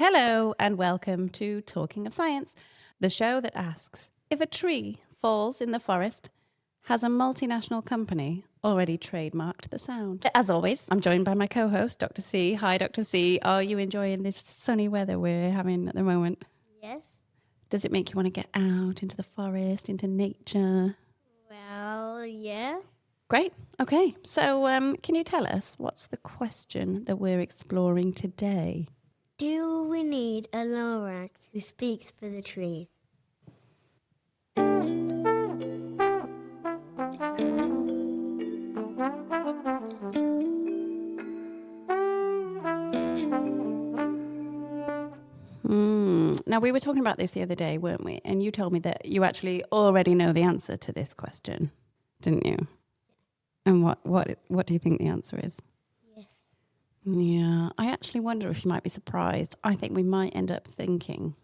Hello and welcome to Talking of Science, the show that asks if a tree falls in the forest, has a multinational company already trademarked the sound? As always, I'm joined by my co-host, Dr. C. Hi, Dr. C. Are you enjoying this sunny weather we're having at the moment? Yes. Does it make you want to get out into the forest, into nature? Well, yeah. Great. Okay. So can you tell us what's the question that we're exploring today? Do we need a Lorax who speaks for the trees? Now, we were talking about this the other day, weren't we? And you told me that you actually already know the answer to this question, didn't you? And what do you think the answer is? Yes. Yeah, I actually wonder if you might be surprised. I think we might end up thinking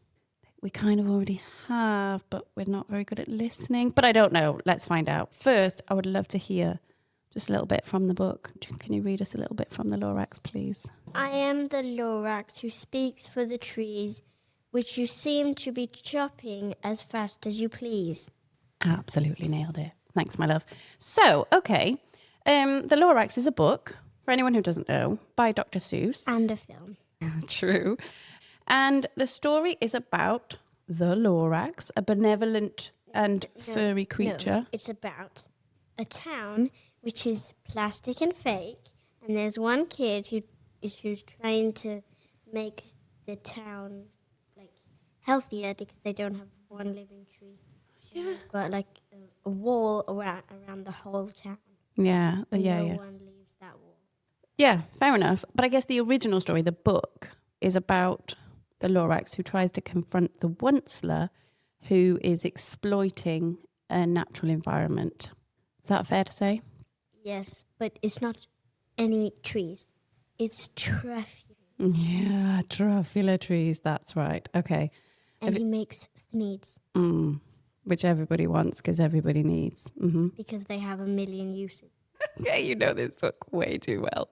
that we kind of already have, but we're not very good at listening. But I don't know. Let's find out. First, I would love to hear just a little bit from the book. Can you read us a little bit from the Lorax, please? I am the Lorax who speaks for the trees, which you seem to be chopping as fast as you please. Absolutely nailed it. Thanks, my love. So, okay. The Lorax is a book, for anyone who doesn't know, by Dr. Seuss. And a film. True. And the story is about the Lorax, a benevolent and furry creature. No, it's about a town which is plastic and fake, and there's one kid who's trying to make the town healthier because they don't have one living tree. Yeah. They've got a wall around the whole town. Yeah. No one leaves that wall. Yeah, fair enough. But I guess the original story, the book, is about the Lorax who tries to confront the Onceler who is exploiting a natural environment. Is that fair to say? Yes, but it's not any trees. It's truffle. Yeah, truffula trees. That's right. Okay. And he makes needs. Which everybody wants because everybody needs. Mm-hmm. Because they have a million uses. Okay, you know this book way too well.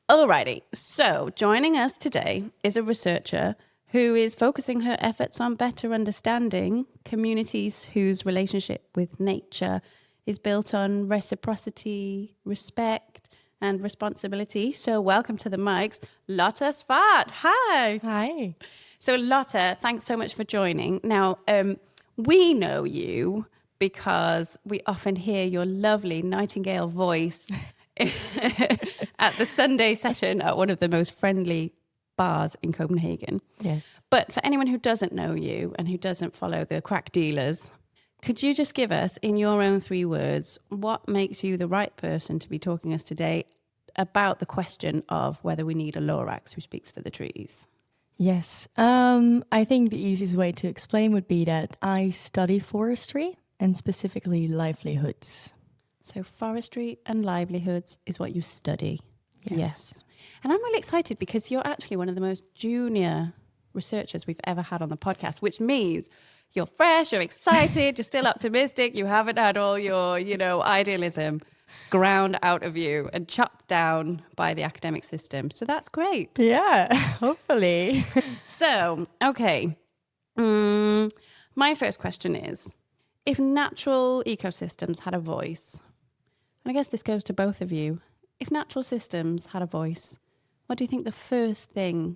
Alrighty. So joining us today is a researcher who is focusing her efforts on better understanding communities whose relationship with nature is built on reciprocity, respect, and responsibility. So welcome to the mics, Lotte Zwart. Hi. Hi. So Lotte, thanks so much for joining. Now, we know you because we often hear your lovely nightingale voice at the Sunday session at one of the most friendly bars in Copenhagen. Yes. But for anyone who doesn't know you and who doesn't follow the crack dealers, could you just give us, in your own 3 words, what makes you the right person to be talking to us today about the question of whether we need a Lorax who speaks for the trees? Yes. I think the easiest way to explain would be that I study forestry and specifically livelihoods. So forestry and livelihoods is what you study. Yes. And I'm really excited because you're actually one of the most junior researchers we've ever had on the podcast, which means you're fresh, you're excited, you're still optimistic, you haven't had all your, idealism ground out of you and chopped down by the academic system. So that's great. Yeah, hopefully. So, okay. My first question is, if natural ecosystems had a voice, and I guess this goes to both of you, if natural systems had a voice, what do you think the first thing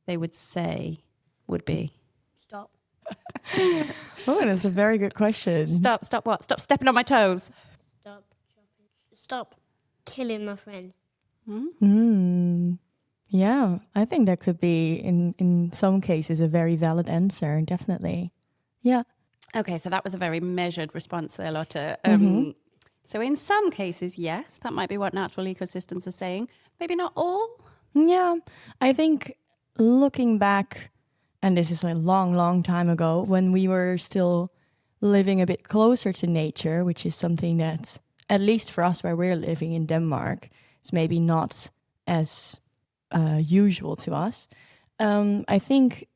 they would say would be? Stop. Oh, that's a very good question. Stop what? Stop stepping on my toes. Stop chopping. Stop killing my friends. Yeah, I think that could be, in some cases, a very valid answer, definitely. Yeah. Okay, so that was a very measured response there, Lotte. So in some cases, yes, that might be what natural ecosystems are saying. Maybe not all. Yeah, I think looking back, and this is a long, long time ago, when we were still living a bit closer to nature, which is something that, at least for us where we're living in Denmark, is maybe not as usual to us. I think,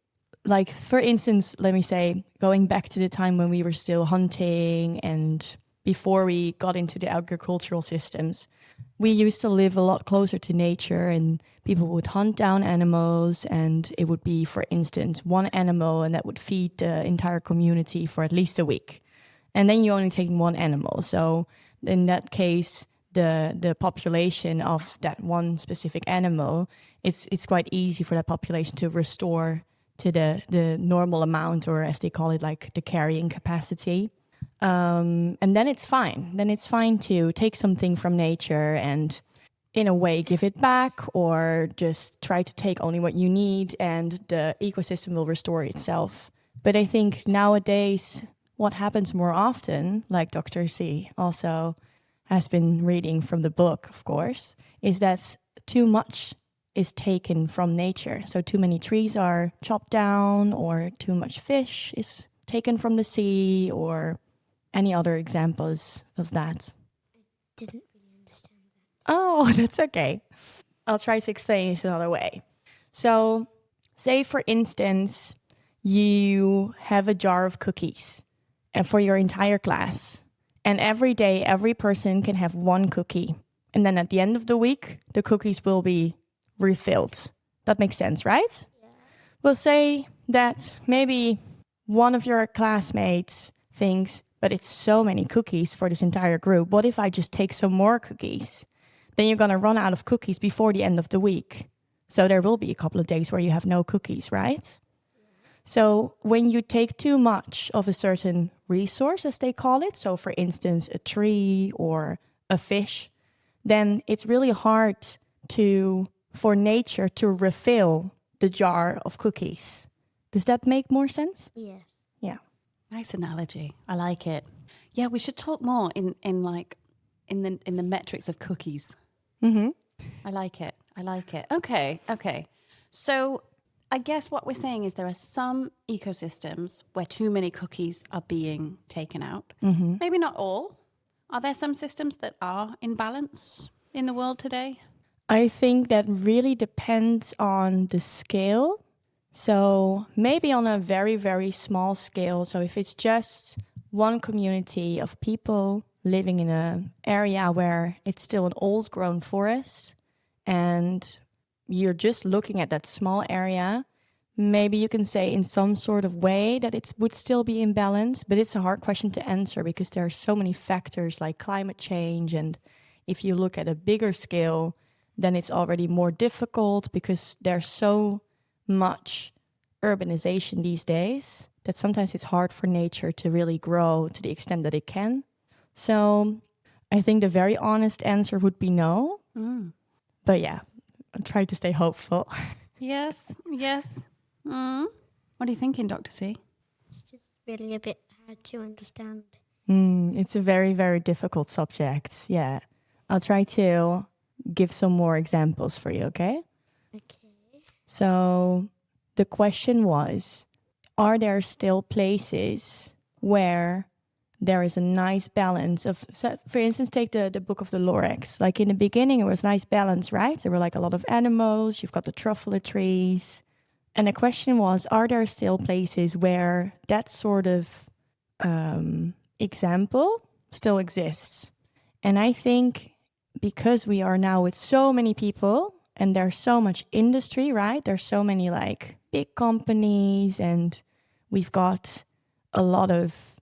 for instance, let me say, going back to the time when we were still hunting and before we got into the agricultural systems, we used to live a lot closer to nature, and people would hunt down animals, and it would be, for instance, one animal, and that would feed the entire community for at least a week. And then you're only taking one animal. So in that case, the population of that one specific animal, it's quite easy for that population to restore to the normal amount, or as they call it, like the carrying capacity. And then it's fine. Then it's fine to take something from nature and in a way give it back, or just try to take only what you need, and the ecosystem will restore itself. But I think nowadays what happens more often, like Dr. C also has been reading from the book, of course, is that too much is taken from nature. So too many trees are chopped down, or too much fish is taken from the sea, or any other examples of that. Didn't really understand that. Oh, that's okay. I'll try to explain it another way. So say, for instance, you have a jar of cookies and for your entire class. And every day, every person can have one cookie. And then at the end of the week, the cookies will be refilled. That makes sense, right? Yeah. We'll say that maybe one of your classmates thinks, but it's so many cookies for this entire group. What if I just take some more cookies? Then you're going to run out of cookies before the end of the week. So there will be a couple of days where you have no cookies, right? So when you take too much of a certain resource, as they call it, so for instance, a tree or a fish, then it's really hard for nature to refill the jar of cookies. Does that make more sense? Yes. Yeah. Nice analogy. I like it. Yeah, we should talk more in the metrics of cookies. Mm-hmm. I like it. Okay. So I guess what we're saying is there are some ecosystems where too many cookies are being taken out. Mm-hmm. Maybe not all. Are there some systems that are in balance in the world today? I think that really depends on the scale. So maybe on a very, very small scale. So if it's just one community of people living in an area where it's still an old-grown forest, and you're just looking at that small area, maybe you can say in some sort of way that it would still be in balance, but it's a hard question to answer because there are so many factors like climate change. And if you look at a bigger scale, then it's already more difficult because there's so much urbanization these days that sometimes it's hard for nature to really grow to the extent that it can. So I think the very honest answer would be no. But yeah, I'll try to stay hopeful. Yes. What are you thinking, Dr. C? It's just really a bit hard to understand. It's a very, very difficult subject. Yeah. I'll try to give some more examples for you, okay? Okay. So the question was, are there still places where there is a nice balance of, so for instance, take the book of the Lorax. Like in the beginning, it was nice balance, right? There were like a lot of animals. You've got the truffle trees. And the question was, are there still places where that sort of example still exists? And I think because we are now with so many people and there's so much industry, right? There's so many like big companies, and we've got a lot of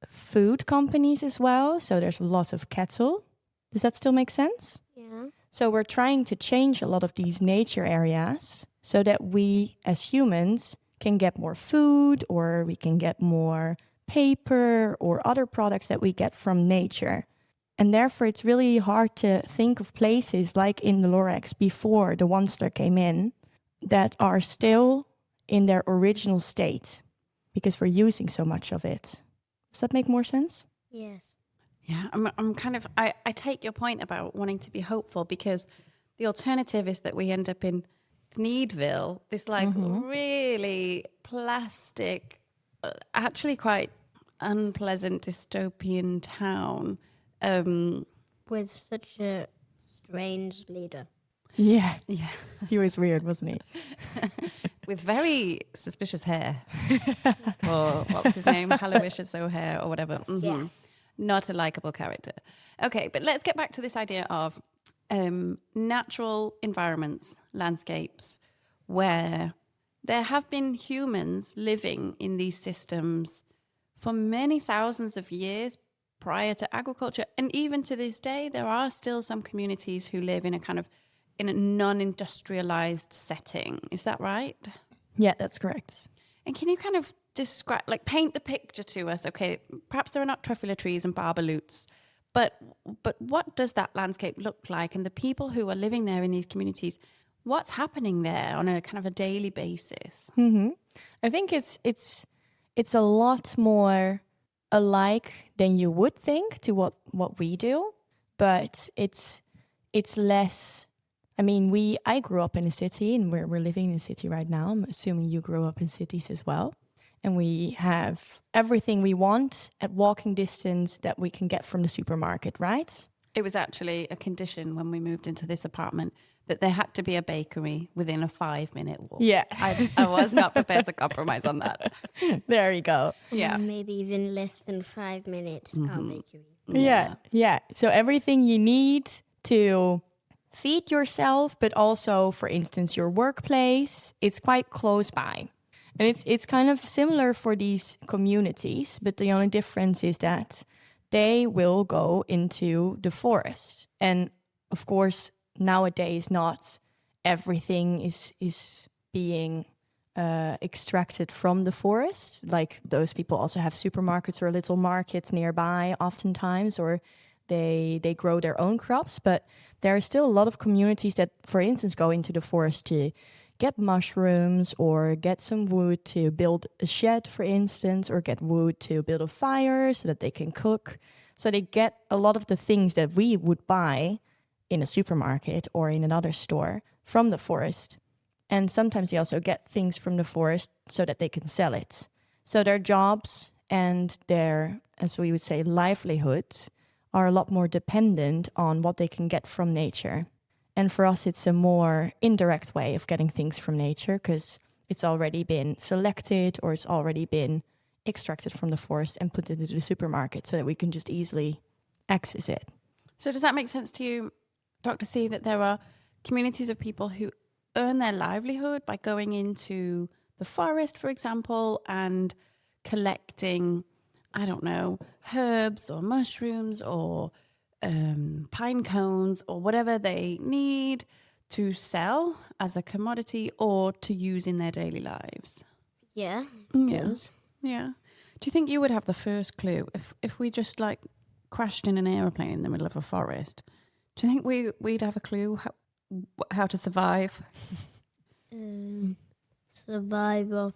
food companies as well. So there's lots of cattle. Does that still make sense? Yeah. So we're trying to change a lot of these nature areas so that we as humans can get more food, or we can get more paper or other products that we get from nature. And therefore, it's really hard to think of places like in the Lorax before the ones that came in that are still in their original state because we're using so much of it. Does that make more sense? Yes. Yeah, I'm kind of, I take your point about wanting to be hopeful, because the alternative is that we end up in Thneedville, this like really plastic, actually quite unpleasant dystopian town. With such a strange leader. Yeah. Yeah. He was weird, wasn't he? With very suspicious hair. Or what was his name? Hallowishes O'Hare or whatever. Yeah. not a likable character. Okay, but let's get back to this idea of natural environments, landscapes, where there have been humans living in these systems for many thousands of years prior to agriculture. And even to this day, there are still some communities who live in a non-industrialized setting. Is that right? Yeah, that's correct. And can you kind of describe, like paint the picture to us? Okay, perhaps there are not truffula trees and barbaloots, but what does that landscape look like? And the people who are living there in these communities, what's happening there on a kind of a daily basis? I think it's a lot more alike than you would think to what we do, but it's less. I mean, I grew up in a city, and we're living in a city right now. I'm assuming you grew up in cities as well. And we have everything we want at walking distance that we can get from the supermarket, right? It was actually a condition when we moved into this apartment that there had to be a bakery within a 5-minute walk. Yeah. I was not prepared to compromise on that. There you go. Yeah. Maybe even less than 5 minutes, our bakery. Yeah. So everything you need to feed yourself, but also, for instance, your workplace, it's quite close by. And it's kind of similar for these communities, but the only difference is that they will go into the forest. And of course, nowadays, not everything is being extracted from the forest. Like those people also have supermarkets or little markets nearby oftentimes, or they grow their own crops. But there are still a lot of communities that, for instance, go into the forest to get mushrooms or get some wood to build a shed, for instance, or get wood to build a fire so that they can cook. So they get a lot of the things that we would buy in a supermarket or in another store from the forest. And sometimes they also get things from the forest so that they can sell it. So their jobs and their, as we would say, livelihoods are a lot more dependent on what they can get from nature. And for us, it's a more indirect way of getting things from nature because it's already been selected or it's already been extracted from the forest and put into the supermarket so that we can just easily access it. So does that make sense to you, Dr. C, that there are communities of people who earn their livelihood by going into the forest, for example, and collecting, I don't know, herbs or mushrooms or pine cones or whatever they need to sell as a commodity or to use in their daily lives? Yeah. Yeah. Do you think you would have the first clue if we just like crashed in an aeroplane in the middle of a forest? Do you think we'd have a clue how to survive? Survive off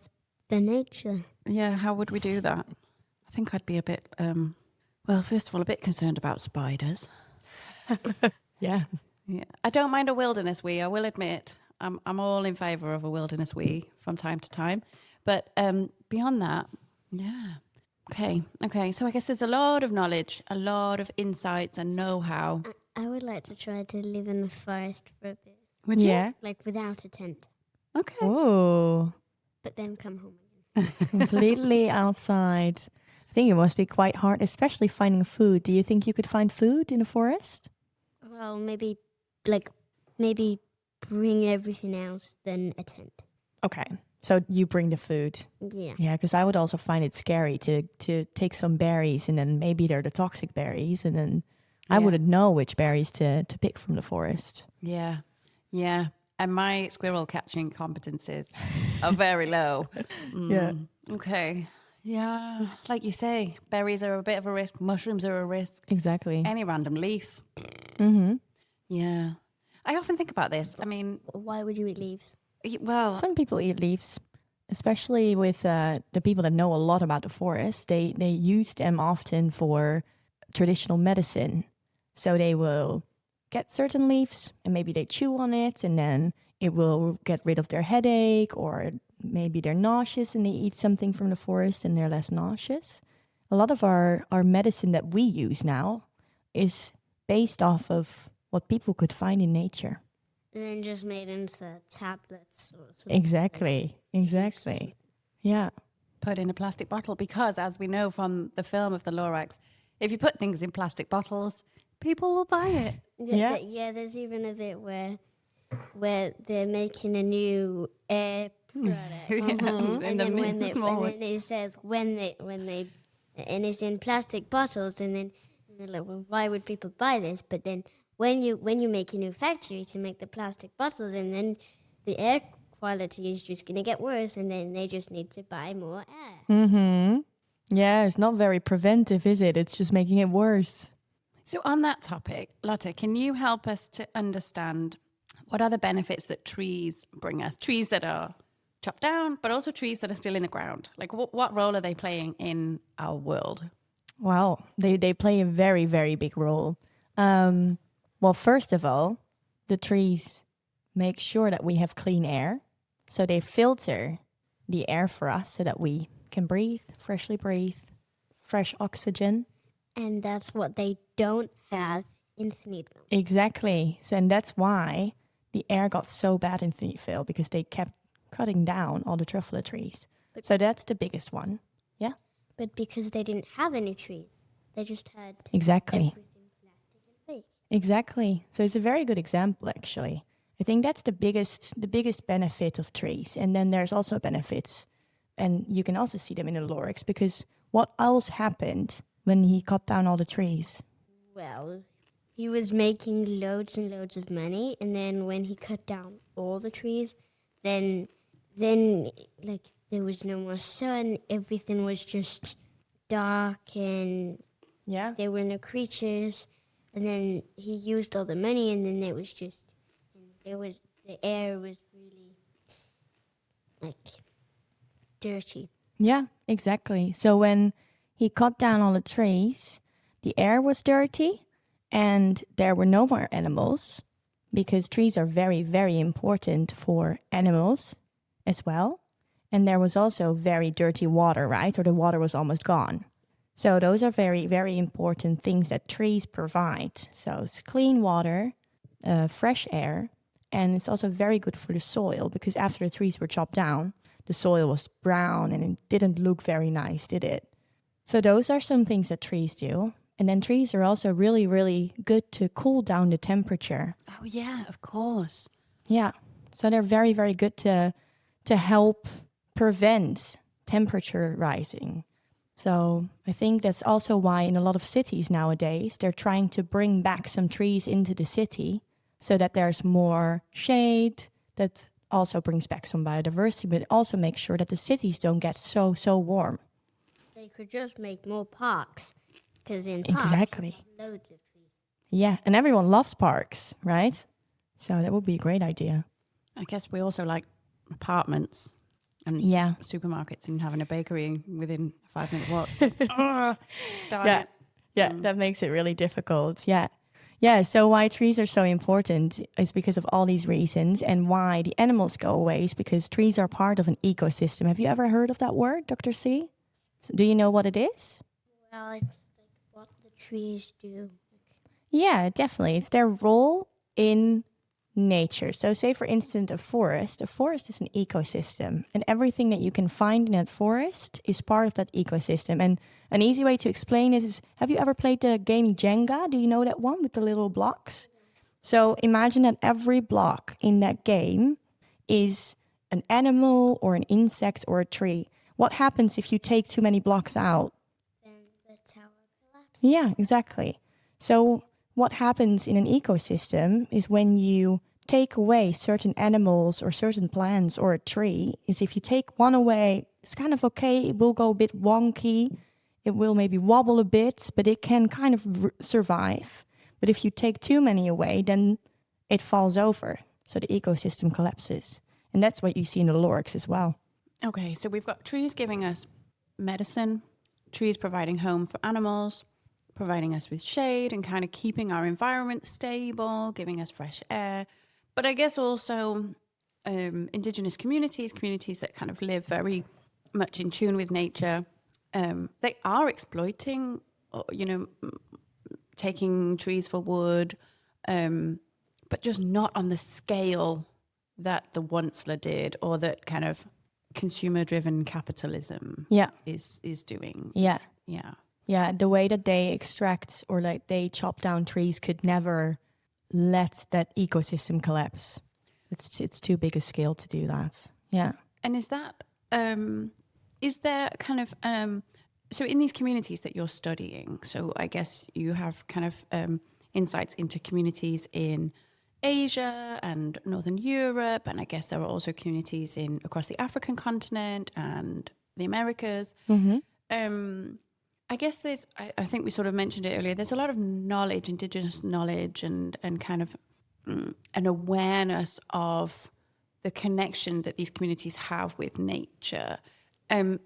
the nature. Yeah, how would we do that? I think I'd be a bit, well, first of all, a bit concerned about spiders. Yeah. Yeah, I don't mind a wilderness wee, I will admit. I'm all in favour of a wilderness wee from time to time. But beyond that, yeah. Okay. So I guess there's a lot of knowledge, a lot of insights and know-how. I would like to try to live in the forest for a bit. Would you? Yeah. Like without a tent. Okay. Oh, But then come home again. completely outside. I think it must be quite hard, especially finding food. Do you think you could find food in a forest? Well, maybe bring everything else than a tent. Okay. So you bring the food. Yeah. Yeah, because I would also find it scary to take some berries and then maybe they're the toxic berries and then I Yeah. wouldn't know which berries to pick from the forest. Yeah. And my squirrel catching competencies are very low. Yeah. Okay. Yeah. Like you say, berries are a bit of a risk. Mushrooms are a risk. Exactly. Any random leaf. Mm-hmm. Yeah. I often think about this. I mean, Why would you eat leaves? well, Some people eat leaves, especially with the people that know a lot about the forest. They use them often for traditional medicine. So they will get certain leaves and maybe they chew on it and then it will get rid of their headache, or maybe they're nauseous and they eat something from the forest and they're less nauseous. A lot of our medicine that we use now is based off of what people could find in nature. And then just made into tablets or something. Exactly. Yeah. put in a plastic bottle because, as we know from the film of the Lorax, if you put things in plastic bottles, people will buy it. Yeah, there's even a bit where they're making a new air product, And then when small and then it says when they and it's in plastic bottles, and then they're like, well, why would people buy this? But then when you make a new factory to make the plastic bottles, and then the air quality is just gonna get worse, and then they just need to buy more air. Yeah, it's not very preventive, is it? It's just making it worse. So on that topic, Lotte, can you help us to understand what are the benefits that trees bring us? Trees that are chopped down, but also trees that are still in the ground. Like what role are they playing in our world? Well, they play a very, very big role. Well, first of all, the trees make sure that we have clean air. So they filter the air for us so that we can freshly breathe, fresh oxygen. And that's what they don't have in Thneedville. Exactly. So, and that's why the air got so bad in Thneedville, because they kept cutting down all the truffula trees. So that's the biggest one. Yeah. But because they didn't have any trees, they just had Exactly. everything plastic and fake. Exactly. So it's a very good example, actually. I think that's the biggest benefit of trees. And then there's also benefits, and you can also see them in the Lorax, because what else happened when he cut down all the trees? Well, he was making loads and loads of money, and then when he cut down all the trees, then like there was no more sun. Everything was just dark, and Yeah. there were no creatures. And then he used all the money, and then the air was really like dirty. Yeah, exactly. So when he cut down all the trees, the air was dirty and there were no more animals, because trees are very, very important for animals as well. And there was also very dirty water, right? Or the water was almost gone. So those are very, very important things that trees provide. So it's clean water, fresh air, and it's also very good for the soil, because after the trees were chopped down, the soil was brown and it didn't look very nice, did it? So those are some things that trees do. And then trees are also really, really good to cool down the temperature. Oh yeah, of course. Yeah. So they're very, very good to help prevent temperature rising. So I think that's also why in a lot of cities nowadays, they're trying to bring back some trees into the city so that there's more shade. That also brings back some biodiversity, but also makes sure that the cities don't get so warm. They could just make more parks, because in parks, Exactly. you have loads of trees. Yeah, and everyone loves parks, right? So that would be a great idea. I guess we also like apartments and Yeah. supermarkets and having a bakery within a 5-minute walk. Yeah. Yeah, that makes it really difficult. Yeah. Yeah, so why trees are so important is because of all these reasons, and why the animals go away is because trees are part of an ecosystem. Have you ever heard of that word, Dr. C? So do you know what it is? Well, it's like what the trees do. Yeah, definitely. It's their role in nature. So say, for instance, a forest is an ecosystem, and everything that you can find in that forest is part of that ecosystem. And an easy way to explain this is, have you ever played the game Jenga? Do you know that one with the little blocks? So imagine that every block in that game is an animal or an insect or a tree. What happens if you take too many blocks out? Then the tower collapses. Yeah, exactly. So what happens in an ecosystem is, when you take away certain animals or certain plants or a tree, is if you take one away, it's kind of okay. It will go a bit wonky. It will maybe wobble a bit, but it can kind of survive. But if you take too many away, then it falls over. So the ecosystem collapses. And that's what you see in the Lorax as well. Okay, so we've got trees giving us medicine, trees providing home for animals, providing us with shade and kind of keeping our environment stable, giving us fresh air. But I guess also Indigenous communities that kind of live very much in tune with nature, they are exploiting, taking trees for wood, but just not on the scale that the Onceler did, or that kind of consumer-driven capitalism Yeah. is doing. Yeah. Yeah. Yeah, the way that they extract or like they chop down trees could never let that ecosystem collapse. It's too big a scale to do that. Yeah. And is there kind of so in these communities that you're studying? So I guess you have kind of insights into communities in Asia and Northern Europe, and I guess there are also communities across the African continent and the Americas. I guess I think we sort of mentioned it earlier, there's a lot of knowledge, Indigenous knowledge and kind of an awareness of the connection that these communities have with nature.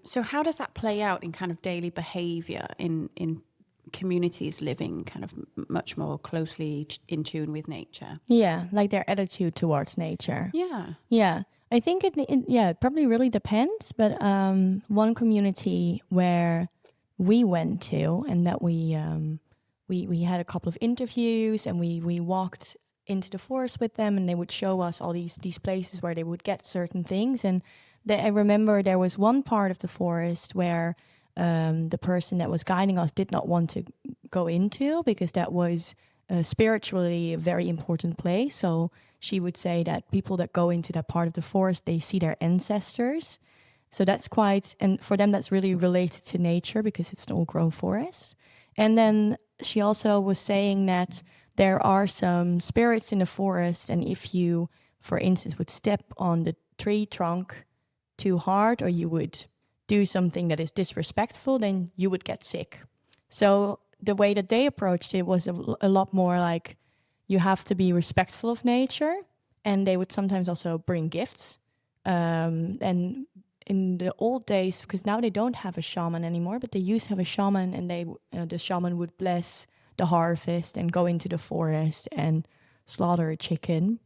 So how does that play out in kind of daily behavior in communities living kind of much more closely in tune with nature? Yeah, like their attitude towards nature. Yeah. Yeah. I think it probably really depends, but one community where we went to and that we had a couple of interviews and we walked into the forest with them and they would show us all these places where they would get certain things. And I remember there was one part of the forest where the person that was guiding us did not want to go into because that was spiritually a very important place. So she would say that people that go into that part of the forest, they see their ancestors. So that's and for them, that's really related to nature because it's an all-grown forest. And then she also was saying that there are some spirits in the forest. And if you, for instance, would step on the tree trunk too hard or you would do something that is disrespectful, then you would get sick. So the way that they approached it was a lot more like you have to be respectful of nature. And they would sometimes also bring gifts. And in the old days, because now they don't have a shaman anymore, but they used to have a shaman and the shaman would bless the harvest and go into the forest and slaughter a chicken,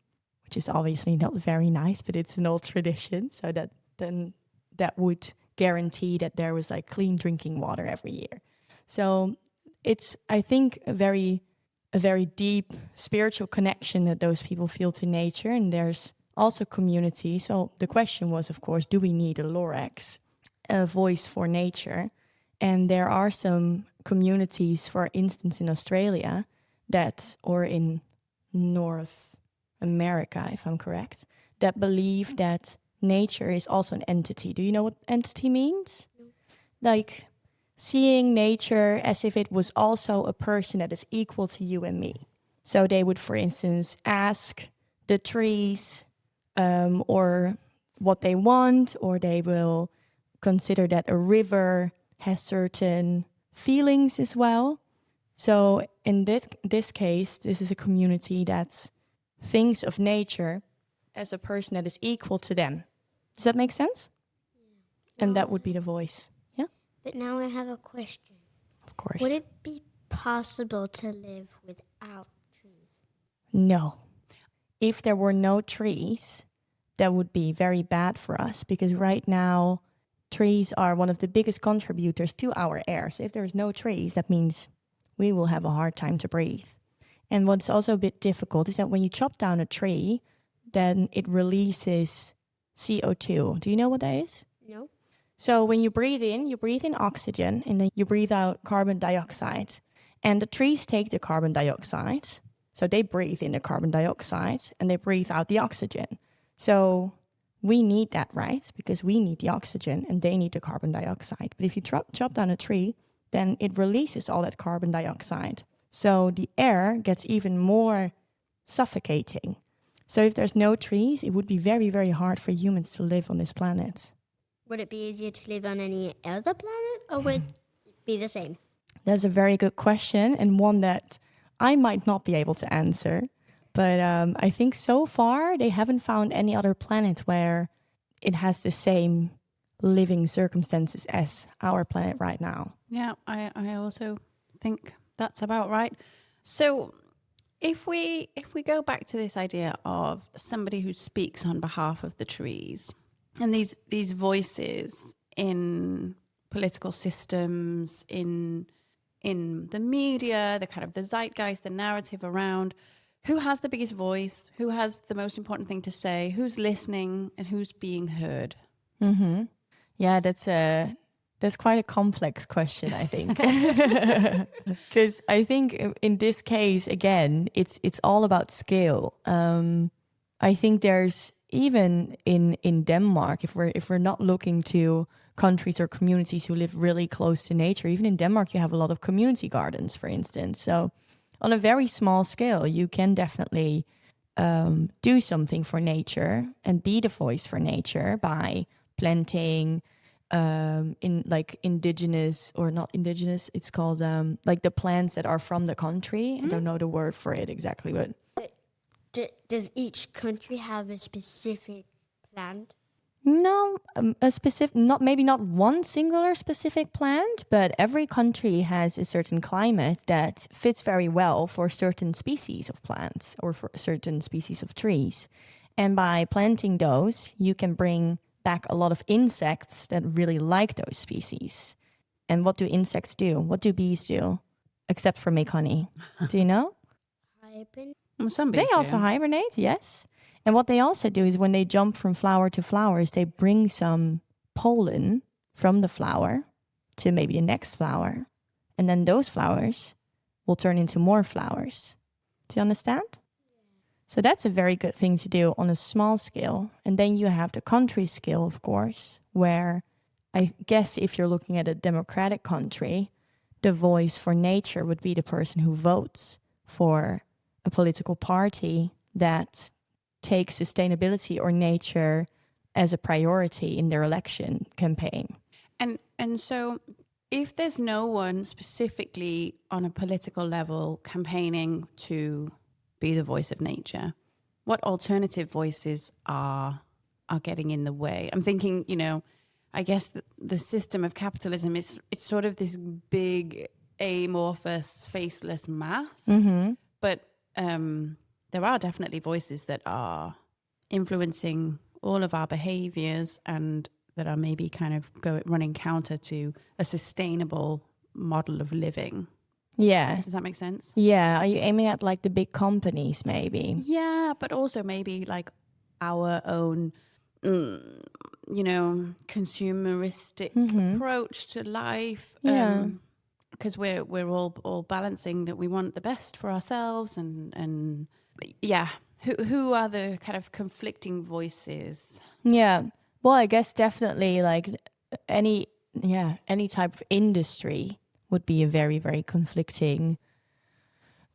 which is obviously not very nice, but it's an old tradition. So that would guarantee that there was like clean drinking water every year. So it's, I think, a very deep spiritual connection that those people feel to nature. And there's also community. So the question was, of course, do we need a Lorax, a voice for nature? And there are some communities, for instance, in Australia or in North America, if I'm correct, that believe that nature is also an entity. Do you know what entity means? Like seeing nature as if it was also a person that is equal to you and me. So they would, for instance, ask the trees or what they want, or they will consider that a river has certain feelings as well. So in this case, this is a community that thinks of nature as a person that is equal to them. Does that make sense? Yeah. And that would be the voice. Yeah. But now I have a question. Of course. Would it be possible to live without trees? No. If there were no trees, that would be very bad for us because right now trees are one of the biggest contributors to our air. So if there's no trees, that means we will have a hard time to breathe. And what's also a bit difficult is that when you chop down a tree, then it releases CO2. Do you know what that is? No. So when you breathe in oxygen, and then you breathe out carbon dioxide. And the trees take the carbon dioxide. So they breathe in the carbon dioxide and they breathe out the oxygen. So we need that, right? Because we need the oxygen and they need the carbon dioxide. But if you chop down a tree, then it releases all that carbon dioxide. So the air gets even more suffocating. So if there's no trees, it would be very, very hard for humans to live on this planet. Would it be easier to live on any other planet or would it be the same? That's a very good question and one that I might not be able to answer. But I think so far they haven't found any other planet where it has the same living circumstances as our planet right now. Yeah, I also think that's about right. So if we go back to this idea of somebody who speaks on behalf of the trees and these voices in political systems, in the media, the kind of the zeitgeist, the narrative around who has the biggest voice, who has the most important thing to say, who's listening and who's being heard. Mm-hmm. Yeah, that's a That's quite a complex question, I think. Because I think in this case, again, it's all about scale. I think there's even in Denmark, if we're not looking to countries or communities who live really close to nature, even in Denmark, you have a lot of community gardens, for instance. So on a very small scale, you can definitely do something for nature and be the voice for nature by planting in like indigenous or not indigenous, it's called like the plants that are from the country. I don't know the word for it exactly, but Does each country have a specific plant? no, a specific, not maybe not one singular specific plant, but every country has a certain climate that fits very well for certain species of plants or for certain species of trees. And by planting those, you can bring back a lot of insects that really like those species. And what do insects do? What do bees do? Except for make honey. Do you know? Hibernate? Well, some They bees also do. hibernate, yes. And what they also do is when they jump from flower to flower is they bring some pollen from the flower to maybe the next flower. And then those flowers will turn into more flowers. Do you understand? So that's a very good thing to do on a small scale. And then you have the country scale, of course, where I guess if you're looking at a democratic country, the voice for nature would be the person who votes for a political party that takes sustainability or nature as a priority in their election campaign. And so if there's no one specifically on a political level campaigning to be the voice of nature, what alternative voices are getting in the way? I'm thinking, I guess the system of capitalism it's sort of this big amorphous faceless mass, but there are definitely voices that are influencing all of our behaviors and that are maybe kind of running counter to a sustainable model of living. Yeah. Does that make sense? Yeah. Are you aiming at like the big companies maybe? Yeah, but also maybe like our own, consumeristic approach to life. Yeah. Because we're all balancing that we want the best for ourselves and yeah. Who are the kind of conflicting voices? Yeah. Well, I guess definitely like any type of industry would be a very, very conflicting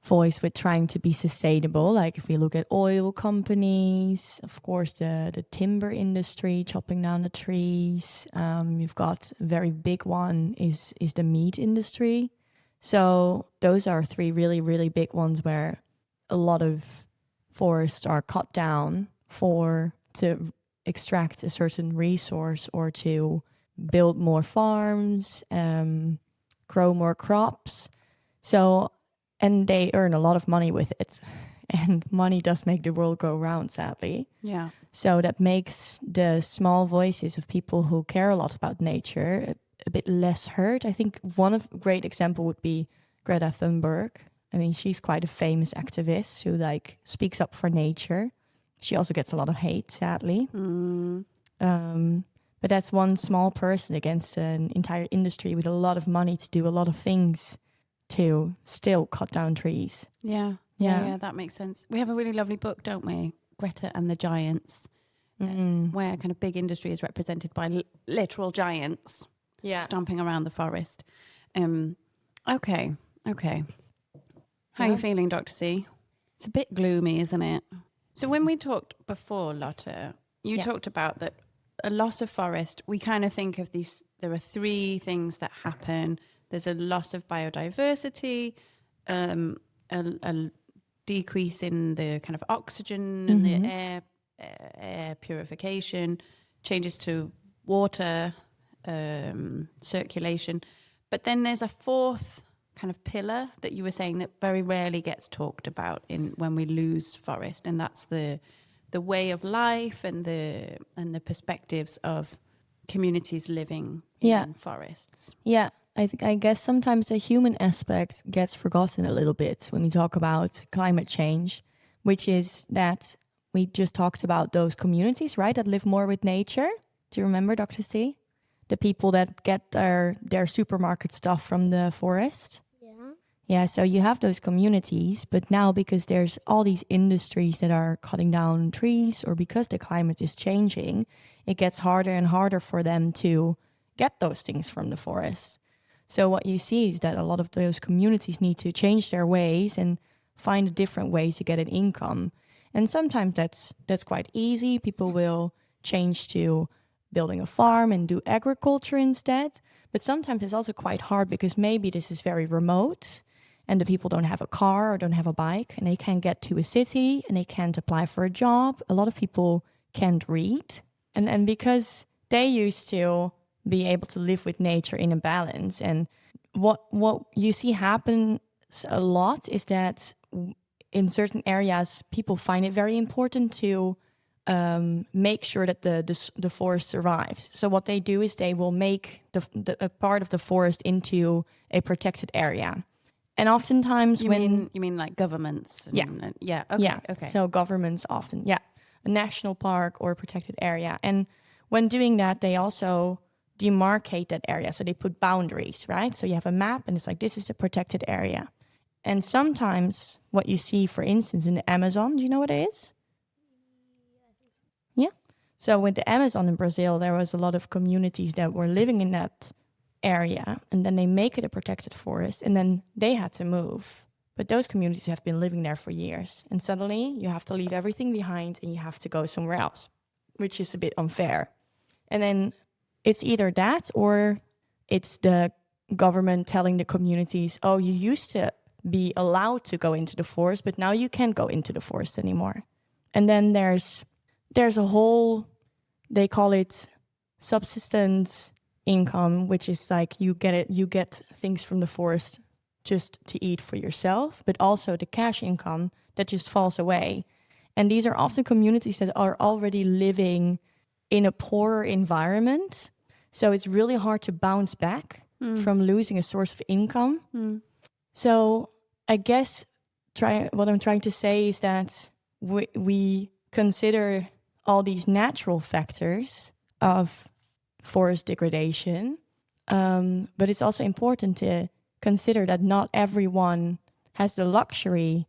voice with trying to be sustainable. Like if we look at oil companies, of course, the timber industry, chopping down the trees. You've got a very big one is the meat industry. So those are three really, really big ones where a lot of forests are cut down to extract a certain resource or to build more farms, grow more crops. So, and they earn a lot of money with it. And money does make the world go round, sadly. Yeah. So that makes the small voices of people who care a lot about nature a bit less heard. I think one great example would be Greta Thunberg. I mean, she's quite a famous activist who like speaks up for nature. She also gets a lot of hate, sadly. But that's one small person against an entire industry with a lot of money to do a lot of things to still cut down trees. Yeah, that makes sense. We have a really lovely book, don't we? Greta and the Giants, where kind of big industry is represented by literal giants stomping around the forest. Okay. How are you feeling, Dr. C? It's a bit gloomy, isn't it? So when we talked before, Lotte, you talked about that a loss of forest, we kind of think of these, there are three things that happen. There's a loss of biodiversity, a decrease in the kind of oxygen and the air purification, changes to water circulation. But then there's a fourth kind of pillar that you were saying that very rarely gets talked about when we lose forest, and that's the way of life and the perspectives of communities living in forests. Yeah, I guess sometimes the human aspect gets forgotten a little bit when we talk about climate change, which is that we just talked about those communities, right, that live more with nature. Do you remember, Dr. C? the people that get their supermarket stuff from the forest. Yeah. Yeah, so you have those communities, but now because there's all these industries that are cutting down trees, or because the climate is changing, it gets harder and harder for them to get those things from the forest. So what you see is that a lot of those communities need to change their ways and find a different way to get an income. And sometimes that's quite easy. People will change to building a farm and do agriculture instead. But sometimes it's also quite hard because maybe this is very remote and the people don't have a car or don't have a bike and they can't get to a city and they can't apply for a job. A lot of people can't read. And because they used to be able to live with nature in a balance. And what you see happen a lot is that in certain areas, people find it very important to make sure that the forest survives. So what they do is they will make a part of the forest into a protected area. And oftentimes you mean like governments? Yeah. Okay. So governments often, a national park or a protected area. And when doing that, they also demarcate that area. So they put boundaries, right? So you have a map and it's like, this is the protected area. And sometimes what you see, for instance, in the Amazon, do you know what it is? Yeah. So with the Amazon in Brazil, there was a lot of communities that were living in that area, and then they make it a protected forest, and then they had to move. But those communities have been living there for years, and suddenly you have to leave everything behind and you have to go somewhere else, which is a bit unfair. And then it's either that or it's the government telling the communities, oh, you used to be allowed to go into the forest, but now you can't go into the forest anymore. And then there's a whole, they call it subsistence income, which is like you get things from the forest just to eat for yourself, but also the cash income that just falls away. And these are often communities that are already living in a poorer environment. So it's really hard to bounce back from losing a source of income. So I guess what I'm trying to say is that we consider all these natural factors of forest degradation, but it's also important to consider that not everyone has the luxury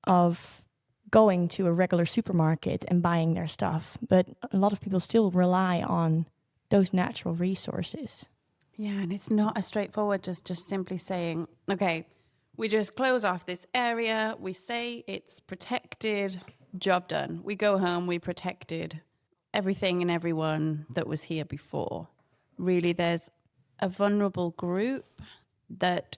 of going to a regular supermarket and buying their stuff, but a lot of people still rely on those natural resources. Yeah, and it's not as straightforward just simply saying, okay, we just close off this area, we say it's protected, job done. We go home, we protected everything and everyone that was here before. Really, there's a vulnerable group that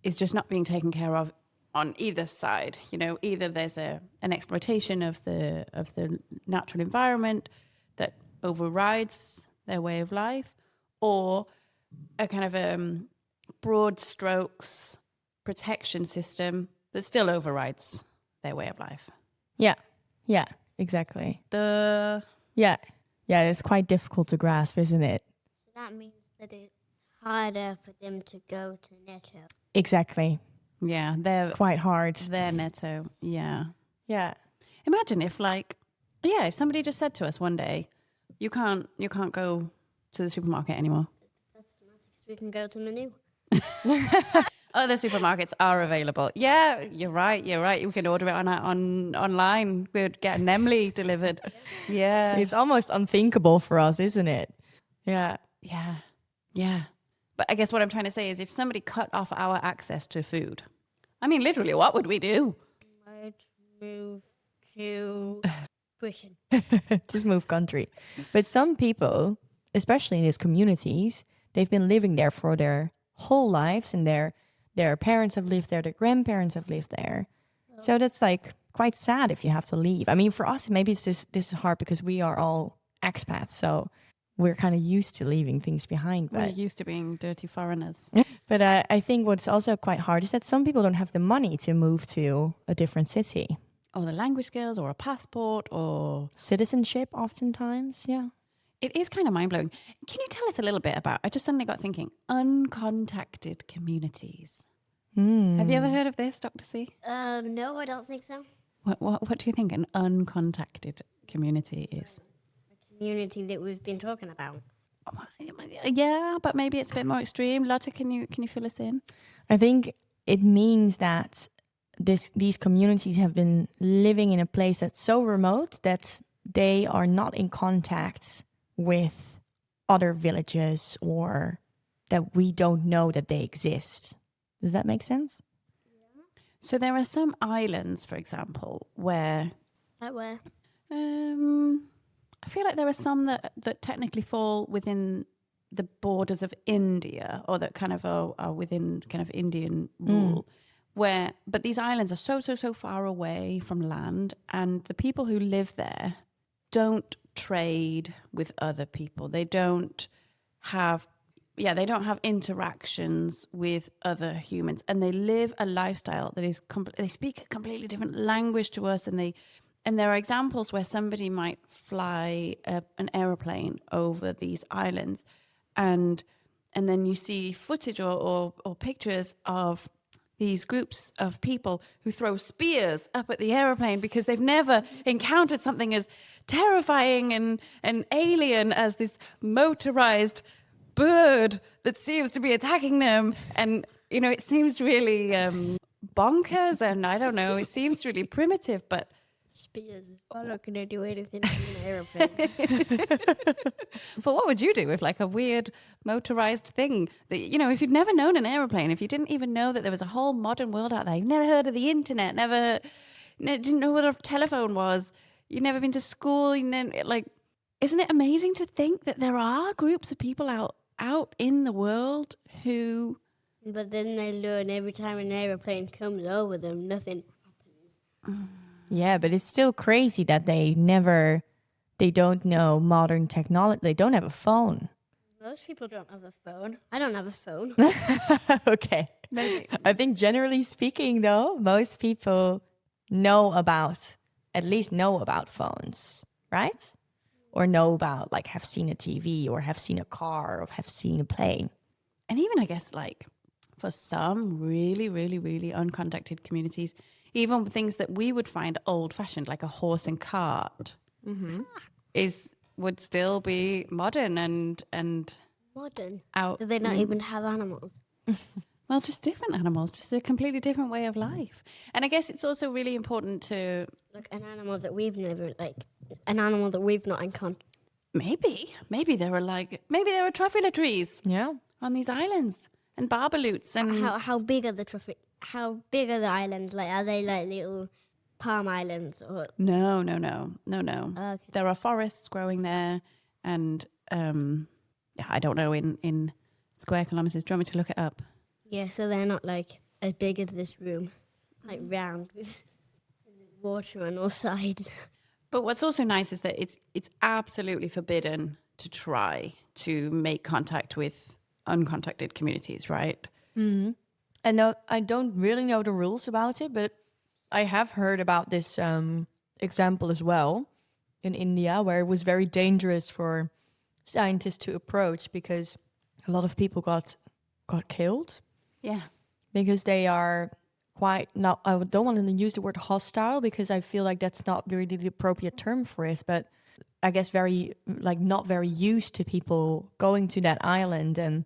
is just not being taken care of on either side. You know, either there's an exploitation of the natural environment that overrides their way of life, or a kind of broad strokes protection system that still overrides their way of life. Yeah, exactly. Yeah, it's quite difficult to grasp, isn't it? So that means that it's harder for them to go to Netto. Exactly. Yeah, they're quite hard. They're Netto. Yeah. Imagine if if somebody just said to us one day, you can't go to the supermarket anymore. That's we can go to Menu. Other supermarkets are available. Yeah, you're right. You can order it online. We'd get an Emily delivered. Yeah. So it's almost unthinkable for us, isn't it? Yeah. But I guess what I'm trying to say is if somebody cut off our access to food, I mean, literally, what would we do? I'd move to Britain. Just move country. But some people, especially in these communities, they've been living there for their whole lives, and their parents have lived there, their grandparents have lived there. So that's like quite sad if you have to leave. I mean, for us, maybe this is hard because we are all expats, so we're kind of used to leaving things behind. We're used to being dirty foreigners. But I think what's also quite hard is that some people don't have the money to move to a different city. Or the language skills, or a passport, or citizenship oftentimes, yeah. It is kind of mind-blowing. Can you tell us a little bit about, I just suddenly got thinking, uncontacted communities. Have you ever heard of this, Dr. C? No, I don't think so. What do you think an uncontacted community is? A community that we've been talking about. Yeah, but maybe it's a bit more extreme. Lotte, can you fill us in? I think it means that these communities have been living in a place that's so remote that they are not in contact with other villages, or that we don't know that they exist. Does that make sense? So there are some islands, for example, where Like where? I feel like there are some that technically fall within the borders of India, or that kind of are within kind of Indian rule. But these islands are so far away from land, and the people who live there don't trade with other people. They don't have interactions with other humans, and they live a lifestyle that is they speak a completely different language to us, and there are examples where somebody might fly an aeroplane over these islands, and then you see footage or pictures of these groups of people who throw spears up at the aeroplane because they've never encountered something as terrifying and alien as this motorized bird that seems to be attacking them. And, you know, it seems really bonkers, and I don't know, it seems really primitive, but Spears. I'm not going to do anything to an aeroplane. but what would you do with like a weird motorized thing that, you know, if you'd never known an aeroplane, if you didn't even know that there was a whole modern world out there, you've never heard of the internet, didn't know what a telephone was, you've never been to school, isn't it amazing to think that there are groups of people out in the world who... But then they learn every time an aeroplane comes over them, nothing happens. Yeah, but it's still crazy that they don't know modern technology. They don't have a phone. Most people don't have a phone. I don't have a phone. Okay. Maybe. I think generally speaking, though, most people at least know about phones, right? Or know about, like, have seen a TV, or have seen a car, or have seen a plane. And even, I guess, like, for some really, really, really uncontacted communities, even things that we would find old-fashioned, like a horse and cart, would still be modern and Modern. out. Do they not even have animals? Well, just different animals, just a completely different way of life. And I guess it's also really important to... Like an animal that we've not encountered. Maybe there are truffula trees Yeah. on these islands, and barbaloots, and... How big are How big are the islands? Like, are they like little palm islands or? No. Okay. There are forests growing there, and I don't know in square kilometers. Do you want me to look it up? Yeah, so they're not like as big as this room, like round with water on all sides. But what's also nice is that it's absolutely forbidden to try to make contact with uncontacted communities, right? Mm-hmm. And no, I don't really know the rules about it, but I have heard about this example as well in India, where it was very dangerous for scientists to approach because a lot of people got killed. Yeah. Because they are quite not, I don't want to use the word hostile because I feel like that's not really the appropriate term for it, but I guess not very used to people going to that island and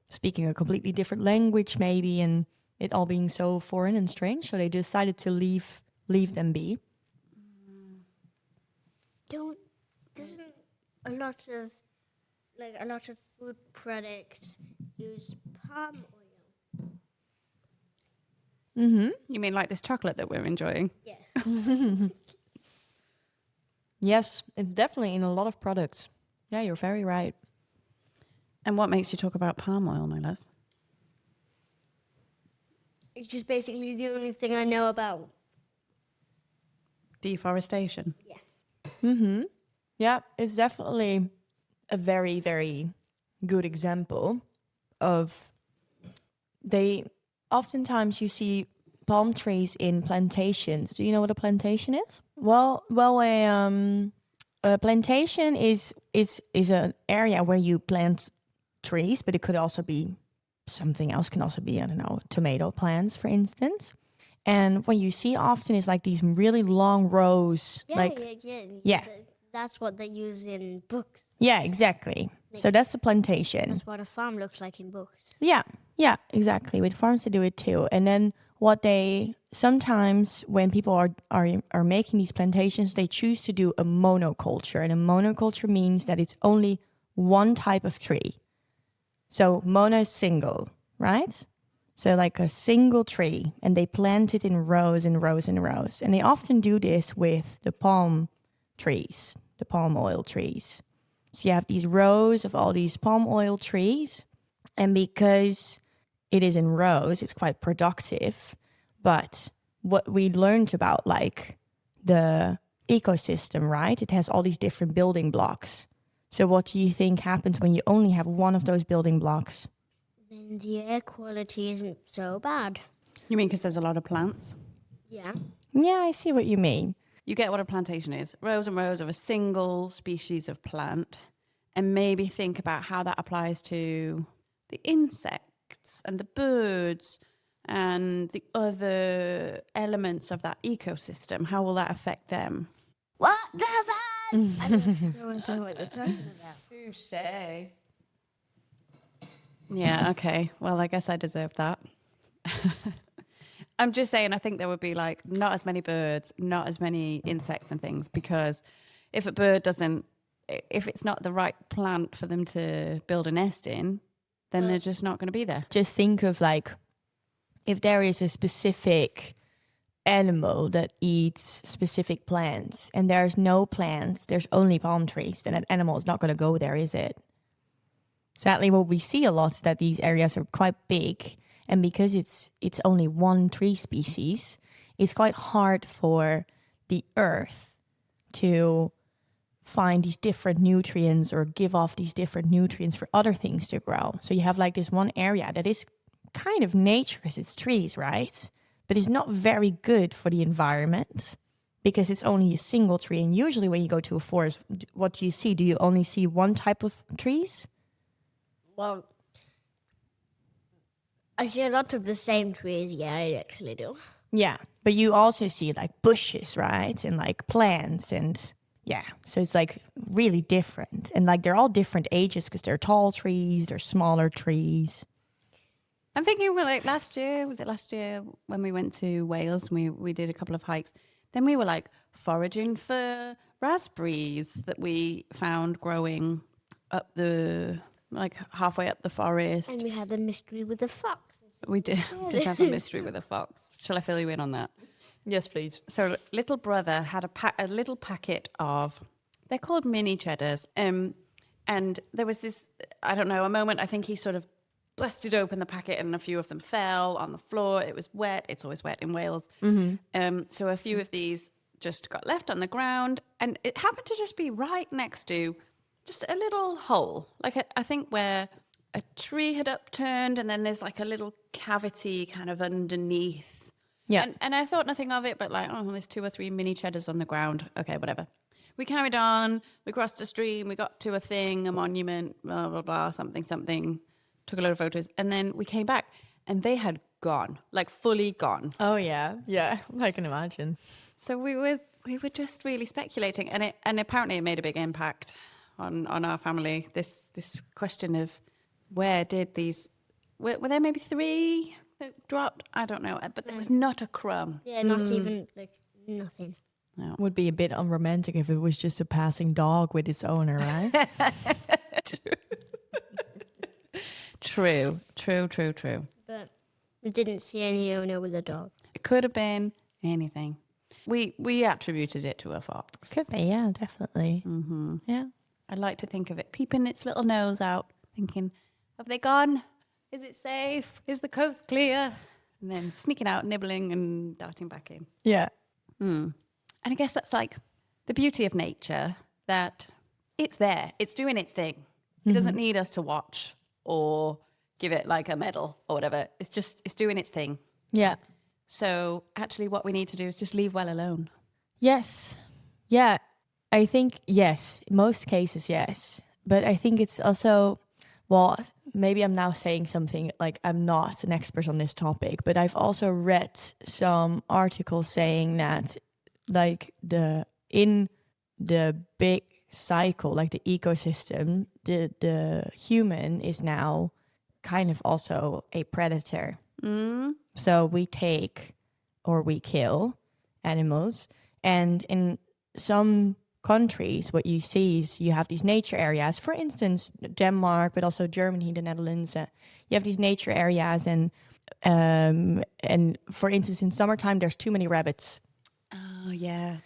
speaking a completely different language maybe, and it all being so foreign and strange. So they decided to leave them be. Doesn't a lot of food products use palm oil? Mm-hmm. You mean like this chocolate that we're enjoying? Yeah. Yes, it's definitely in a lot of products. Yeah, you're very right. And what makes you talk about palm oil, my love? It's just basically the only thing I know about. Deforestation. Yeah. Mm-hmm. Yeah, it's definitely a very, very good example of oftentimes you see palm trees in plantations. Do you know what a plantation is? Well, a plantation is an area where you plant trees, but it could also be something else. Can also be, I don't know, tomato plants, for instance. And what you see often is like these really long rows. Yeah. Yeah. That's what they use in books. Yeah, exactly. So that's a plantation. That's what a farm looks like in books. Yeah, exactly. With farms, they do it too. And then what they sometimes, when people are making these plantations, they choose to do a monoculture. And a monoculture means that it's only one type of tree. So mono is single, right? So like a single tree, and they plant it in rows and rows and rows. And they often do this with the palm trees, the palm oil trees. So you have these rows of all these palm oil trees, and because it is in rows, it's quite productive. But what we learned about like the ecosystem, right? It has all these different building blocks. So what do you think happens when you only have one of those building blocks? Then the air quality isn't so bad. You mean because there's a lot of plants? Yeah. Yeah, I see what you mean. You get what a plantation is. Rows and rows of a single species of plant. And maybe think about how that applies to the insects and the birds and the other elements of that ecosystem. How will that affect them? What does that? I don't know what you're talking about. Touché. Yeah, okay. Well, I guess I deserve that. I'm just saying, I think there would be like not as many birds, not as many insects and things, because if a bird doesn't, if it's not the right plant for them to build a nest in, then they're just not going to be there. Just think of like, if there is a specific animal that eats specific plants and there's no plants, there's only palm trees, then that animal is not going to go there, is it? Sadly, what we see a lot is that these areas are quite big, and because it's only one tree species, it's quite hard for the earth to find these different nutrients or give off these different nutrients for other things to grow. So you have like this one area that is kind of nature because it's trees, right? But it's not very good for the environment because it's only a single tree. And usually when you go to a forest, what do you see? Do you only see one type of trees? Well, I see a lot of the same trees. Yeah, I actually do. Yeah, but you also see like bushes, right? And like plants and yeah. So it's like really different. And like they're all different ages because they're tall trees, they're smaller trees. I'm thinking like last year when we went to Wales and we did a couple of hikes, then we were like foraging for raspberries that we found growing up like halfway up the forest. And we had the mystery with the fox. We did have a mystery with a fox. Shall I fill you in on that? Yes, please. So little brother had a little packet of, they're called mini cheddars. And there was this, I don't know, a moment, I think he sort of busted open the packet and a few of them fell on the floor. It was wet. It's always wet in Wales. Mm-hmm. So a few of these just got left on the ground, and it happened to just be right next to just a little hole, like I think where a tree had upturned, and then there's like a little cavity kind of underneath. Yeah. And I thought nothing of it, but like, oh, there's 2 or 3 mini cheddars on the ground. Okay, whatever. We carried on. We crossed a stream. We got to a thing, a monument, blah, blah, blah, something. Took a load of photos. And then we came back, and they had gone, like fully gone. Oh, yeah. Yeah, I can imagine. So we were just really speculating. And apparently it made a big impact on our family. This question of where did these... Were there maybe 3 that dropped? I don't know. But there was not a crumb. Yeah, not even, like, nothing. No. Would be a bit unromantic if it was just a passing dog with its owner, right? True. But we didn't see any owner with a dog. It could have been anything. We attributed it to a fox. Could be, yeah, definitely. Mm-hmm. Yeah. I like to think of it peeping its little nose out, thinking, have they gone? Is it safe? Is the coast clear? And then sneaking out, nibbling and darting back in. Yeah. And I guess that's like the beauty of nature, that it's there. It's doing its thing. It doesn't need us to watch or give it like a medal or whatever. It's doing its thing. Yeah. So actually what we need to do is just leave well alone. Yes. Yeah. I think, yes. In most cases, yes. But I think it's also, well, maybe I'm now saying something like I'm not an expert on this topic, but I've also read some articles saying that like in the big cycle, like the ecosystem, the human is now kind of also a predator. So we take or we kill animals, and in some countries, what you see is you have these nature areas. For instance, Denmark, but also Germany, the Netherlands. You have these nature areas, and for instance, in summertime, there's too many rabbits. Oh, yeah.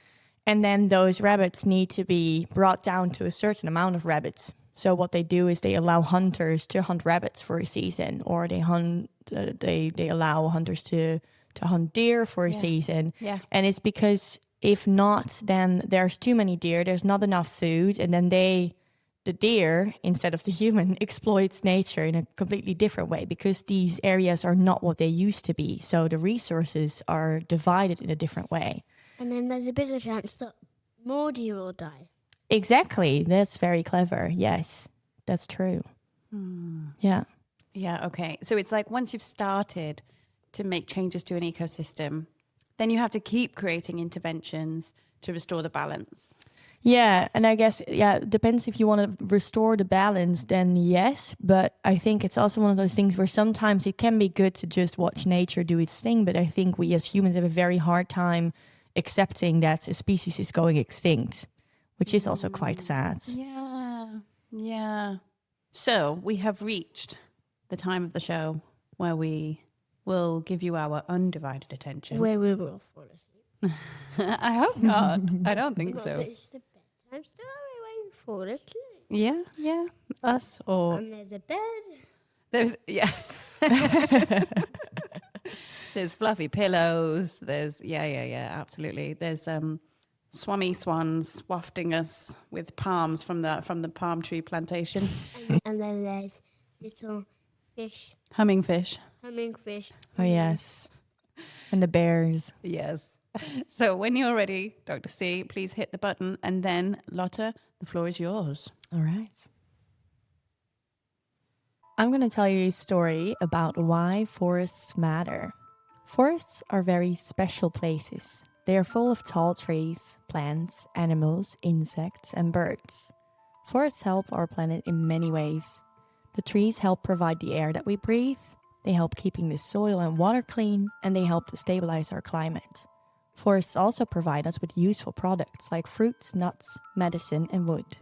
And then those rabbits need to be brought down to a certain amount of rabbits. So what they do is they allow hunters to hunt rabbits for a season, or they allow hunters to hunt deer for a season. Yeah. And it's because if not, then there's too many deer, there's not enough food, and then the deer, instead of the human, exploits nature in a completely different way, because these areas are not what they used to be. So the resources are divided in a different way. And then there's a bigger chance that more deer will die. Exactly. That's very clever. Yes, that's true. Yeah. Yeah, okay. So it's like once you've started to make changes to an ecosystem, then you have to keep creating interventions to restore the balance. Yeah, and I guess, it depends if you want to restore the balance, then yes. But I think it's also one of those things where sometimes it can be good to just watch nature do its thing. But I think we as humans have a very hard time accepting that a species is going extinct, which is also quite sad. Yeah. So we have reached the time of the show where we will give you our undivided attention. Where we will fall asleep. I hope not. I don't think so. It's the bedtime story where you fall asleep. Yeah. Us or And there's a bed. there's there's fluffy pillows. There's absolutely. There's swummy swans wafting us with palms from the palm tree plantation. And then there's little fish, Hummingfish. hummingfish. Oh, yes. And the bears. Yes. So when you're ready, Dr. C, please hit the button, and then Lotte, the floor is yours. All right. I'm going to tell you a story about why forests matter. Forests are very special places. They are full of tall trees, plants, animals, insects, and birds. Forests help our planet in many ways. The trees help provide the air that we breathe, they help keeping the soil and water clean, and they help to stabilize our climate. Forests also provide us with useful products like fruits, nuts, medicine, and wood.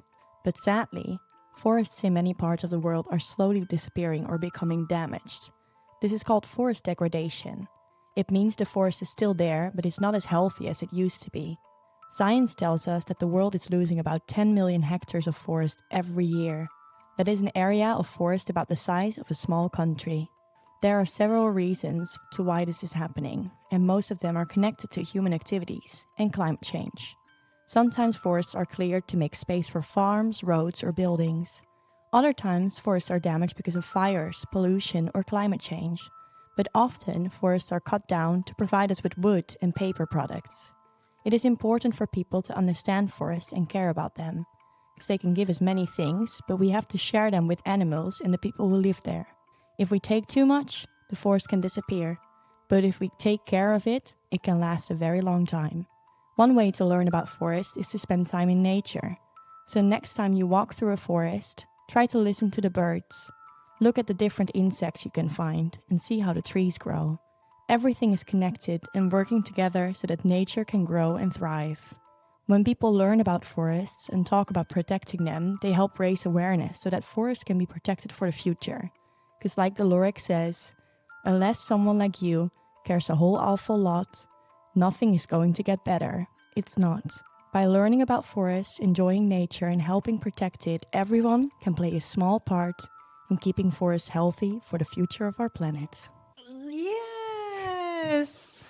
But sadly, forests in many parts of the world are slowly disappearing or becoming damaged. This is called forest degradation. It means the forest is still there, but it's not as healthy as it used to be. Science tells us that the world is losing about 10 million hectares of forest every year. That is an area of forest about the size of a small country. There are several reasons to why this is happening, and most of them are connected to human activities and climate change. Sometimes forests are cleared to make space for farms, roads, or buildings. Other times, forests are damaged because of fires, pollution, or climate change. But often, forests are cut down to provide us with wood and paper products. It is important for people to understand forests and care about them, because they can give us many things, but we have to share them with animals and the people who live there. If we take too much, the forest can disappear. But if we take care of it, it can last a very long time. One way to learn about forests is to spend time in nature. So next time you walk through a forest, try to listen to the birds. Look at the different insects you can find and see how the trees grow. Everything is connected and working together so that nature can grow and thrive. When people learn about forests and talk about protecting them, they help raise awareness so that forests can be protected for the future. Because like the Lorax says, unless someone like you cares a whole awful lot, nothing is going to get better. It's not. By learning about forests, enjoying nature, and helping protect it, everyone can play a small part in keeping forests healthy for the future of our planet. Yes.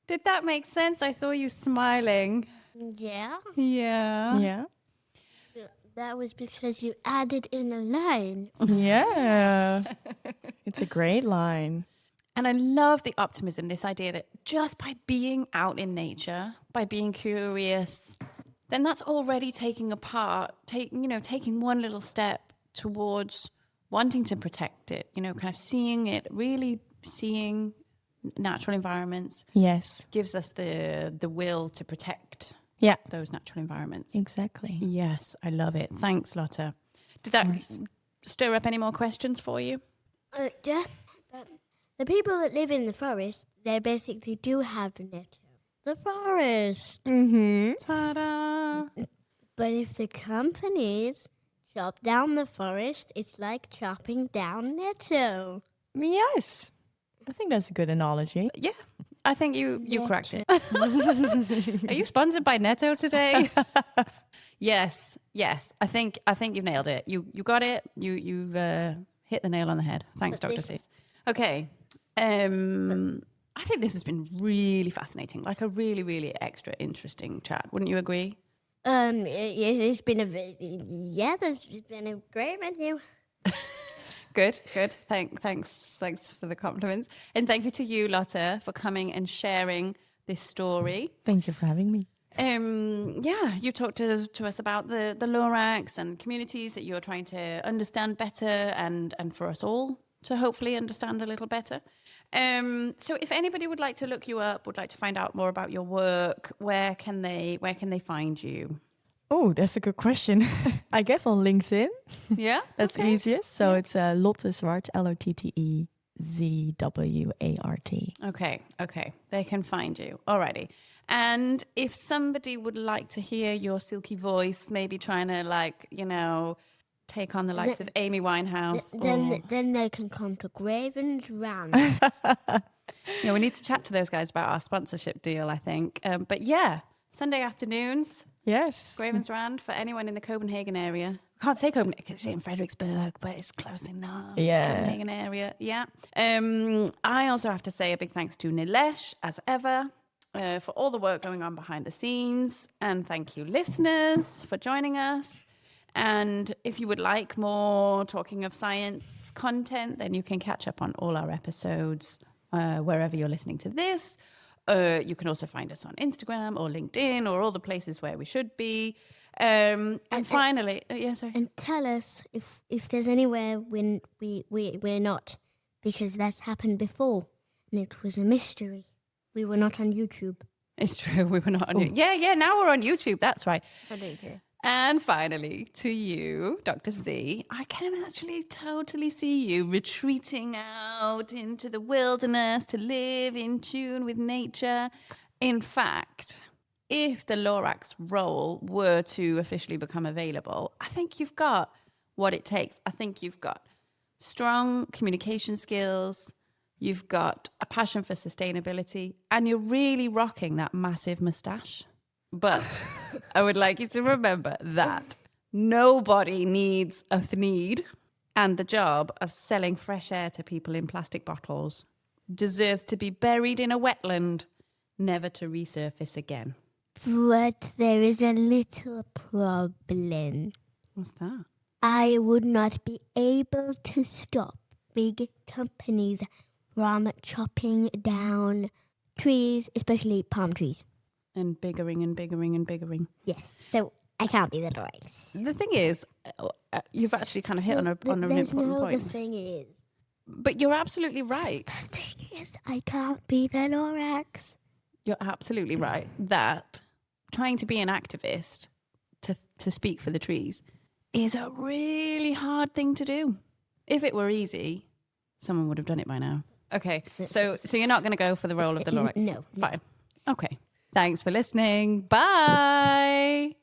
Did that make sense? I saw you smiling. Yeah. Yeah. Yeah? That was because you added in a line. Yeah. It's a great line. And I love the optimism, this idea that just by being out in nature, by being curious, then that's already taking one little step towards wanting to protect it, kind of seeing it, really seeing natural environments. Yes. Gives us the will to protect Yeah. those natural environments. Exactly. Yes, I love it. Thanks, Lotte. Did that stir up any more questions for you? Yeah, but the people that live in the forest, they basically do have the forest. Mm-hmm. Ta-da! But if the companies chop down the forest, it's like chopping down Netto. Yes. I think that's a good analogy. Yeah, I think you cracked it. Are you sponsored by Netto today? Yes. I think you've nailed it. You got it. You've hit the nail on the head. Thanks, Dr. C. Okay. I think this has been really fascinating, like a really, really extra interesting chat. Wouldn't you agree? It's been there's been a great menu. Good. Thanks for the compliments. And thank you to you, Lotte, for coming and sharing this story. Thank you for having me. You talked to us about the Lorax and communities that you're trying to understand better and for us all to hopefully understand a little better. So if anybody would like to look you up, would like to find out more about your work, where can they find you? Oh, that's a good question. I guess on LinkedIn. Yeah, That's easiest. So it's Lotte Zwart, LOTTE ZWART. Okay. They can find you. Alrighty. And if somebody would like to hear your silky voice, maybe trying to take on the likes of Amy Winehouse. Then they can come to Graven's Run. Yeah, we need to chat to those guys about our sponsorship deal, I think. But yeah, Sunday afternoons, Yes. Graven's Rand for anyone in the Copenhagen area. I can't say Copenhagen, it's in Frederiksberg, but it's close enough. Yeah. Copenhagen area, yeah. I also have to say a big thanks to Nilesh, as ever, for all the work going on behind the scenes. And thank you, listeners, for joining us. And if you would like more Talking of Science content, then you can catch up on all our episodes wherever you're listening to this. You can also find us on Instagram or LinkedIn or all the places where we should be. And finally, sorry. And tell us if there's anywhere when we're not, because that's happened before, and it was a mystery. We were not on YouTube. It's true, we were not on YouTube. Yeah, now we're on YouTube, that's right. I don't care. And finally, to you, Dr. C, I can actually totally see you retreating out into the wilderness to live in tune with nature. In fact, if the Lorax role were to officially become available, I think you've got what it takes. I think you've got strong communication skills, you've got a passion for sustainability, and you're really rocking that massive moustache. But I would like you to remember that nobody needs a thneed, and the job of selling fresh air to people in plastic bottles deserves to be buried in a wetland, never to resurface again. But there is a little problem. What's that? I would not be able to stop big companies from chopping down trees, especially palm trees. And biggering and biggering and biggering. Yes, so I can't be the Lorax. The thing is, you've actually kind of hit on an important point. The thing is. But you're absolutely right. The thing is, I can't be the Lorax. You're absolutely right that trying to be an activist to speak for the trees is a really hard thing to do. If it were easy, someone would have done it by now. Okay, so you're not going to go for the role of the Lorax? No. Fine. Okay. Thanks for listening. Bye.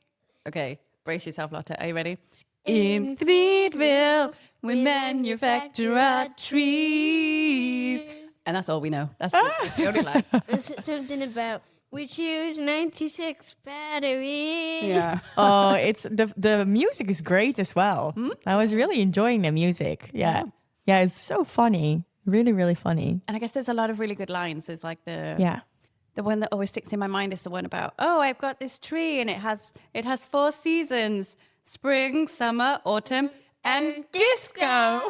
Okay, brace yourself, Lotte. Are you ready? In Threadville, we manufacture our trees. And that's all we know. That's the only line. There's something about we choose 96 batteries. Yeah. Oh, it's the music is great as well. I was really enjoying the music. Yeah, it's so funny. Really, really funny. And I guess there's a lot of really good lines. There's like the one that always sticks in my mind is the one about, I've got this tree and it has 4 seasons: spring, summer, autumn, and disco.